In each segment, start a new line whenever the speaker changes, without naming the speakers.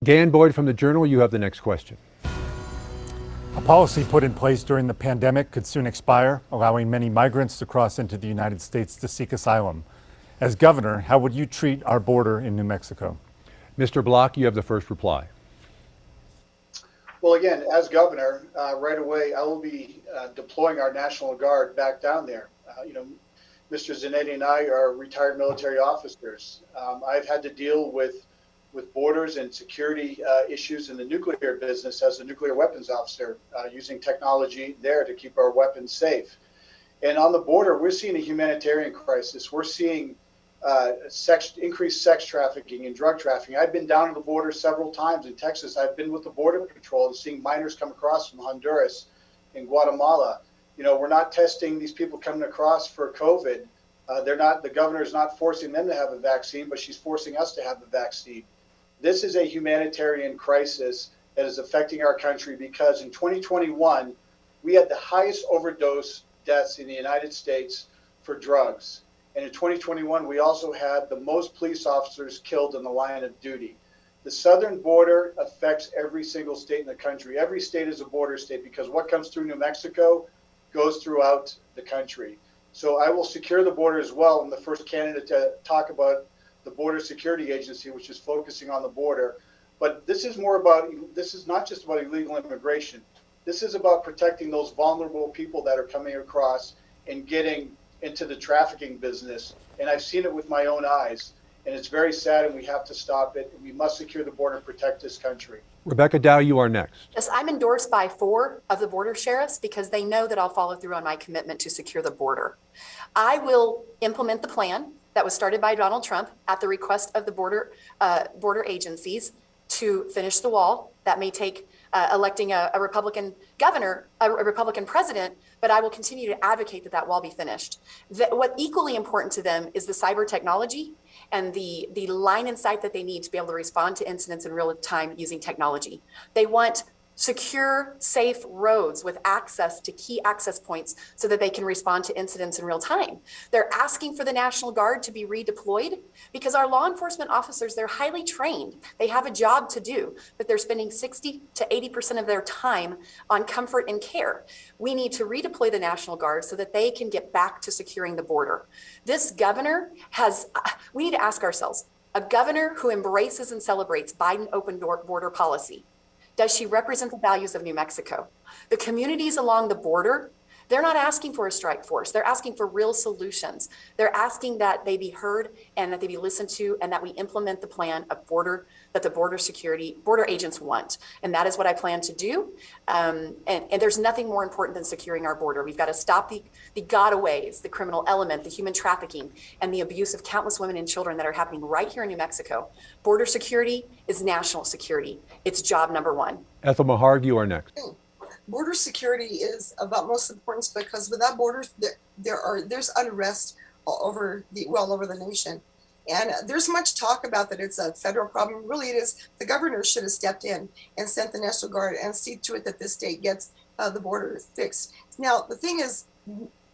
Dan Boyd from the Journal, you have the next question.
A policy put in place during the pandemic could soon expire, allowing many migrants to cross into the United States to seek asylum. As governor, how would you treat our border in New Mexico?
Mr. Block, you have the first reply.
Well, again, as governor, right away, I will be deploying our National Guard back down there. Mr. Zanetti and I are retired military officers. I've had to deal with borders and security issues in the nuclear business as a nuclear weapons officer, using technology there to keep our weapons safe. And on the border, we're seeing a humanitarian crisis. We're seeing increased sex trafficking and drug trafficking. I've been down to the border several times in Texas. I've been with the Border Patrol and seeing minors come across from Honduras and Guatemala. We're not testing these people coming across for COVID. The governor's not forcing them to have a vaccine, but she's forcing us to have the vaccine. This is a humanitarian crisis that is affecting our country because in 2021, we had the highest overdose deaths in the United States for drugs. And in 2021, we also had the most police officers killed in the line of duty. The southern border affects every single state in the country. Every state is a border state because what comes through New Mexico goes throughout the country. So I will secure the border as well. I'm the first candidate to talk about the Border Security Agency, which is focusing on the border. But this is not just about illegal immigration. This is about protecting those vulnerable people that are coming across and getting into the trafficking business. And I've seen it with my own eyes. And it's very sad, and we have to stop it. And we must secure the border and protect this country.
Rebecca Dow, you are next.
Yes, I'm endorsed by 4 of the border sheriffs because they know that I'll follow through on my commitment to secure the border. I will implement the plan that was started by Donald Trump at the request of the border agencies to finish the wall. That may take electing a Republican governor, a Republican president, but I will continue to advocate that wall be finished. What equally important to them is the cyber technology and the line in sight that they need to be able to respond to incidents in real time using technology. They want secure, safe roads with access to key access points so that they can respond to incidents in real time. They're asking for the National Guard to be redeployed because our law enforcement officers, they're highly trained. They have a job to do, but they're spending 60 to 80% of their time on comfort and care. We need to redeploy the National Guard so that they can get back to securing the border. This governor we need to ask ourselves, a governor who embraces and celebrates Biden open border policy, does she represent the values of New Mexico? The communities along the border, they're not asking for a strike force. They're asking for real solutions. They're asking that they be heard and that they be listened to and that we implement the plan of that the border agents want. And that is what I plan to do. And there's nothing more important than securing our border. We've got to stop the gotaways, the criminal element, the human trafficking, and the abuse of countless women and children that are happening right here in New Mexico. Border security is national security. It's job number 1.
Ethel Maharg, you are next.
Border security is of utmost importance because without borders, there's unrest all over the nation. And there's much talk about that it's a federal problem. Really, it is. The governor should have stepped in and sent the National Guard and see to it that this state gets the border fixed. Now, the thing is,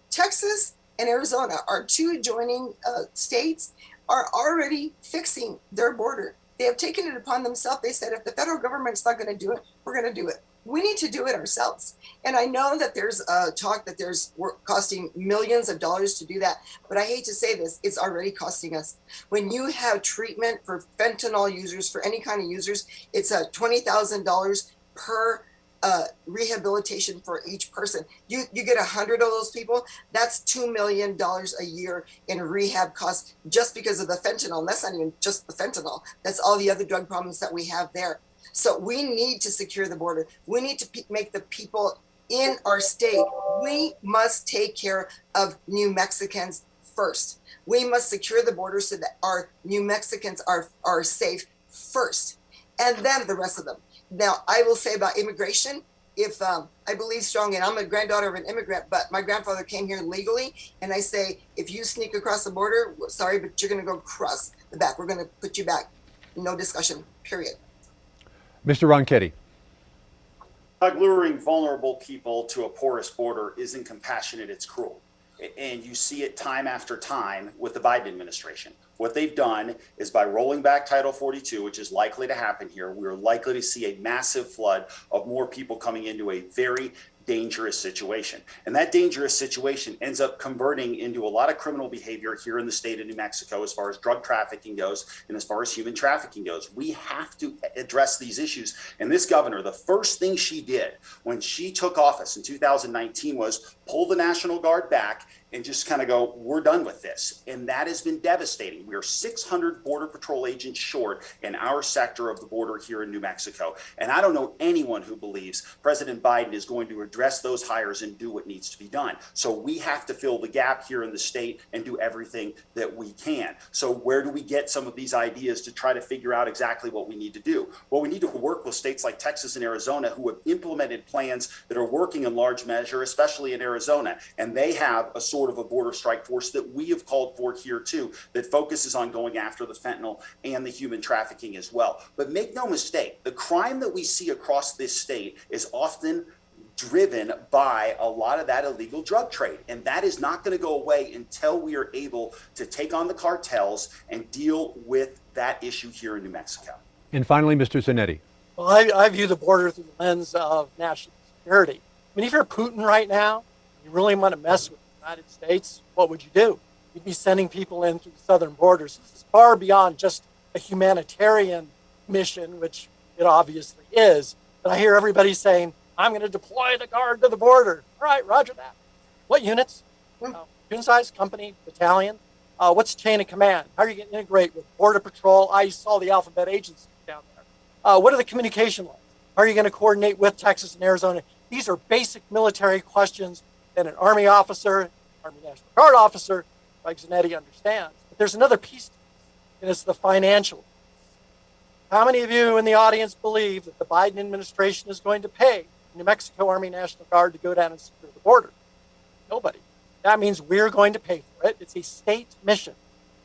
Texas and Arizona, our 2 adjoining states, are already fixing their border. They have taken it upon themselves. They said, if the federal government's not going to do it, we're going to do it. We need to do it ourselves. And I know that there's talk that we're costing millions of dollars to do that. But I hate to say this, it's already costing us. When you have treatment for fentanyl users, for any kind of users, it's $20,000 per rehabilitation for each person. You get 100 of those people, that's $2 million a year in rehab costs just because of the fentanyl. And that's not even just the fentanyl. That's all the other drug problems that we have there. So we need to secure the border. We need to make the people in our state. We must take care of New Mexicans first. We must secure the border so that our New Mexicans are safe first, and then the rest of them. Now, I will say about immigration, if I believe strongly, and I'm a granddaughter of an immigrant, but my grandfather came here legally, and I say, if you sneak across the border, sorry, but you're going to go across the back. We're going to put you back. No discussion, period.
Mr. Ronchetti.
Luring vulnerable people to a porous border isn't compassionate, it's cruel. And you see it time after time with the Biden administration. What they've done is by rolling back Title 42, which is likely to happen here, we're likely to see a massive flood of more people coming into a very dangerous situation. And that dangerous situation ends up converting into a lot of criminal behavior here in the state of New Mexico as far as drug trafficking goes and as far as human trafficking goes. We have to address these issues. And this governor, the first thing she did when she took office in 2019 was pull the National Guard back and just kind of go, we're done with this. And that has been devastating. We are 600 Border Patrol agents short in our sector of the border here in New Mexico. And I don't know anyone who believes President Biden is going to address those hires and do what needs to be done. So we have to fill the gap here in the state and do everything that we can. So where do we get some of these ideas to try to figure out exactly what we need to do? Well, we need to work with states like Texas and Arizona who have implemented plans that are working in large measure, especially in Arizona. And they have a sort of a border strike force that we have called for here too, that focuses on going after the fentanyl and the human trafficking as well. But make no mistake, the crime that we see across this state is often driven by a lot of that illegal drug trade. And that is not going to go away until we are able to take on the cartels and deal with that issue here in New Mexico.
And finally, Mr. Zanetti.
Well, I view the border through the lens of national security. I mean, if you're Putin right now, you really want to mess with the United States, what would you do? You'd be sending people in through the southern borders. This is far beyond just a humanitarian mission, which it obviously is. But I hear everybody saying, I'm going to deploy the Guard to the border. All right, roger that. What units? Unit size, company, battalion? What's the chain of command? How are you going to integrate with Border Patrol? I saw the alphabet agencies down there. What are the communication lines? How are you going to coordinate with Texas and Arizona? These are basic military questions that an Army officer, Army National Guard officer, like Zanetti understands. But there's another piece to this, and it's the financial. How many of you in the audience believe that the Biden administration is going to pay New Mexico Army National Guard to go down and secure the border? Nobody. That means we're going to pay for it. It's a state mission.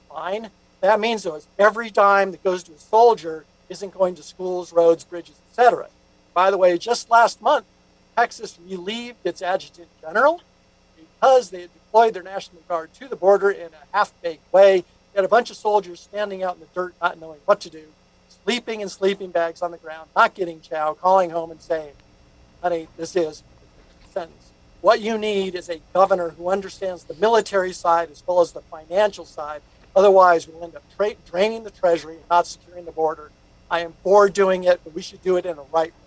Fine. That means, though, every dime that goes to a soldier isn't going to schools, roads, bridges, etc. By the way, just last month, Texas relieved its adjutant general because they had deployed their National Guard to the border in a half-baked way. You had a bunch of soldiers standing out in the dirt, not knowing what to do, sleeping in sleeping bags on the ground, not getting chow, calling home and saying, honey, this is a sentence. What you need is a governor who understands the military side as well as the financial side. Otherwise, we'll end up draining the treasury and not securing the border. I am for doing it, but we should do it in a right way.